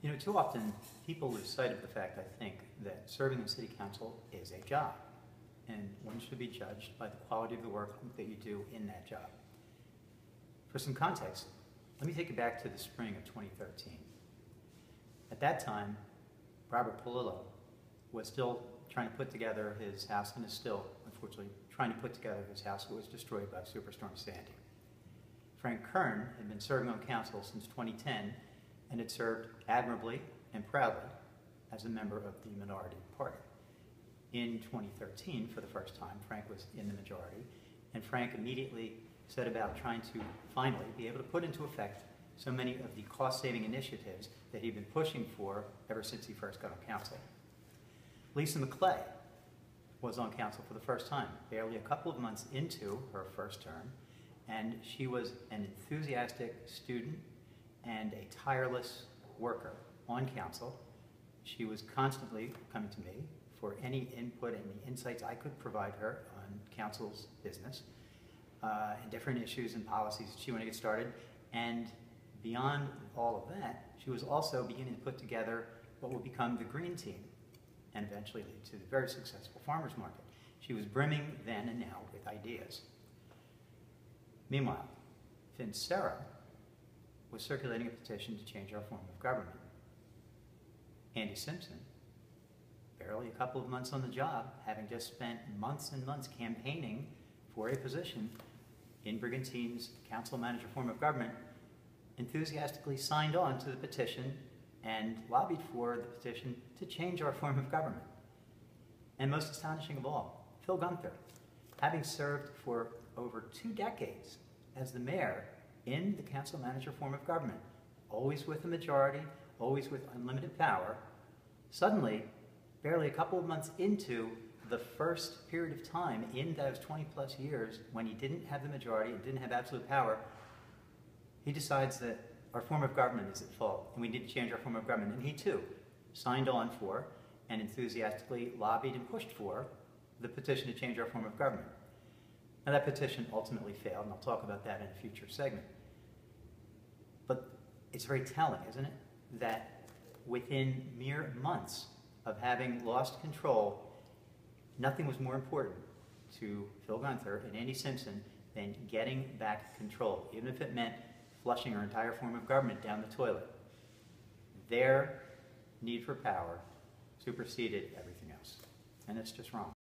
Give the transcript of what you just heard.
You know, too often people lose sight of the fact, I think, that serving in city council is a job, and one should be judged by the quality of the work that you do in that job. For some context, let me take you back to the spring of 2013. At that time, Robert Polillo was still trying to put together his house, and is still, unfortunately, trying to put together his house that was destroyed by Superstorm Sandy. Frank Kern had been serving on council since 2010 and had served admirably and proudly as a member of the minority party. In 2013, for the first time, Frank was in the majority, and Frank immediately set about trying to finally be able to put into effect so many of the cost-saving initiatives that he'd been pushing for ever since he first got on council. Lisa McClay was on council for the first time, barely a couple of months into her first term, and she was an enthusiastic student and a tireless worker on council. She was constantly coming to me for any input and the insights I could provide her on council's business and different issues and policies that she wanted to get started. And beyond all of that, she was also beginning to put together what would become the Green Team and eventually lead to the very successful farmers market. She was brimming then and now with ideas. Meanwhile, FinCERA was circulating a petition to change our form of government. Andy Simpson, barely a couple of months on the job, having just spent months and months campaigning for a position in Brigantine's council manager form of government, enthusiastically signed on to the petition and lobbied for the petition to change our form of government. And most astonishing of all, Phil Gunther, having served for over 2 decades as the mayor in the council manager form of government, always with a majority, always with unlimited power, suddenly, barely a couple of months into the first period of time in those 20+ years when he didn't have the majority and didn't have absolute power, he decides that our form of government is at fault and we need to change our form of government. And he too signed on for and enthusiastically lobbied and pushed for the petition to change our form of government. Now that petition ultimately failed, and I'll talk about that in a future segment. But it's very telling, isn't it, that within mere months of having lost control, nothing was more important to Phil Gunther and Andy Simpson than getting back control, even if it meant flushing our entire form of government down the toilet. Their need for power superseded everything else, and it's just wrong.